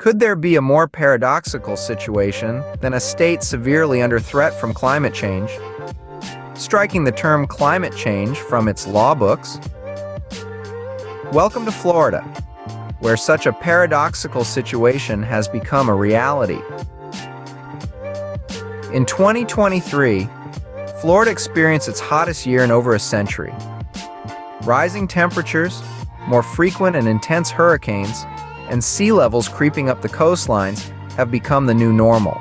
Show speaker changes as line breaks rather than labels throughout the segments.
Could there be a more paradoxical situation than a state severely under threat from climate change, striking the term climate change from its law books? Welcome to Florida, where such a paradoxical situation has become a reality. In 2023, Florida experienced its hottest year in over a century. Rising temperatures, more frequent and intense hurricanes, and sea levels creeping up the coastlines have become the new normal.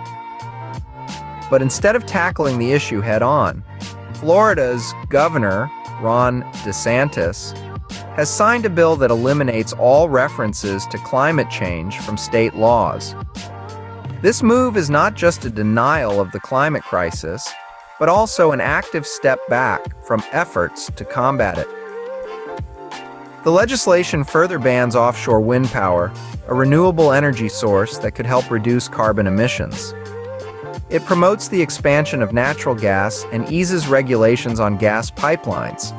But instead of tackling the issue head-on, Florida's governor, Ron DeSantis, has signed a bill that eliminates all references to climate change from state laws. This move is not just a denial of the climate crisis, but also an active step back from efforts to combat it. The legislation further bans offshore wind power, a renewable energy source that could help reduce carbon emissions. It promotes the expansion of natural gas and eases regulations on gas pipelines,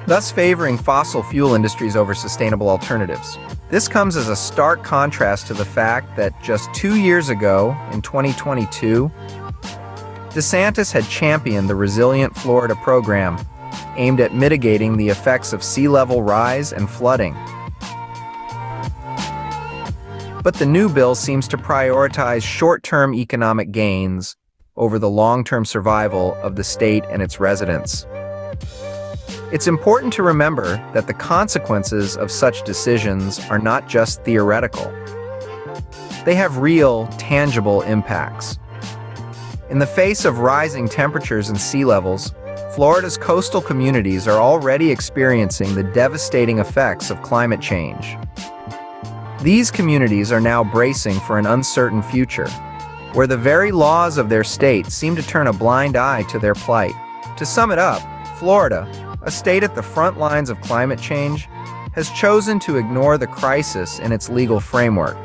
thus favoring fossil fuel industries over sustainable alternatives. This comes as a stark contrast to the fact that just 2 years ago, in 2022, DeSantis had championed the Resilient Florida program, aimed at mitigating the effects of sea level rise and flooding. But the new bill seems to prioritize short-term economic gains over the long-term survival of the state and its residents. It's important to remember that the consequences of such decisions are not just theoretical. They have real, tangible impacts. In the face of rising temperatures and sea levels, Florida's coastal communities are already experiencing the devastating effects of climate change. These communities are now bracing for an uncertain future, where the very laws of their state seem to turn a blind eye to their plight. To sum it up, Florida, a state at the front lines of climate change, has chosen to ignore the crisis in its legal framework.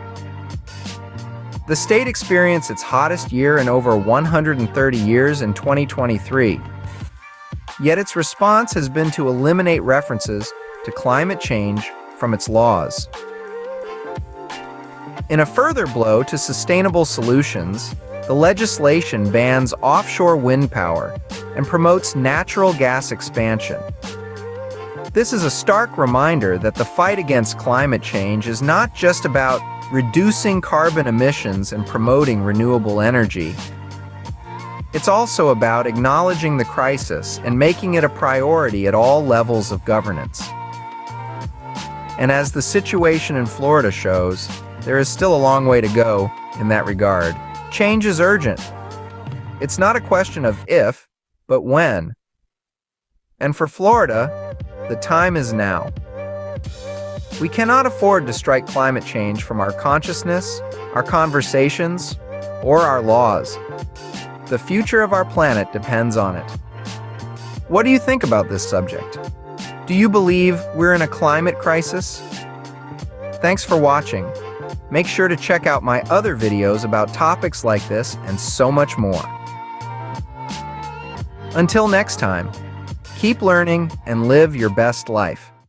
The state experienced its hottest year in over 130 years in 2023. Yet its response has been to eliminate references to climate change from its laws. In a further blow to sustainable solutions, the legislation bans offshore wind power and promotes natural gas expansion. This is a stark reminder that the fight against climate change is not just about reducing carbon emissions and promoting renewable energy. It's also about acknowledging the crisis and making it a priority at all levels of governance. And as the situation in Florida shows, there is still a long way to go in that regard. Change is urgent. It's not a question of if, but when. And for Florida, the time is now. We cannot afford to strike climate change from our consciousness, our conversations, or our laws. The future of our planet depends on it. What do you think about this subject? Do you believe we're in a climate crisis? Thanks for watching. Make sure to check out my other videos about topics like this and so much more. Until next time, keep learning and live your best life.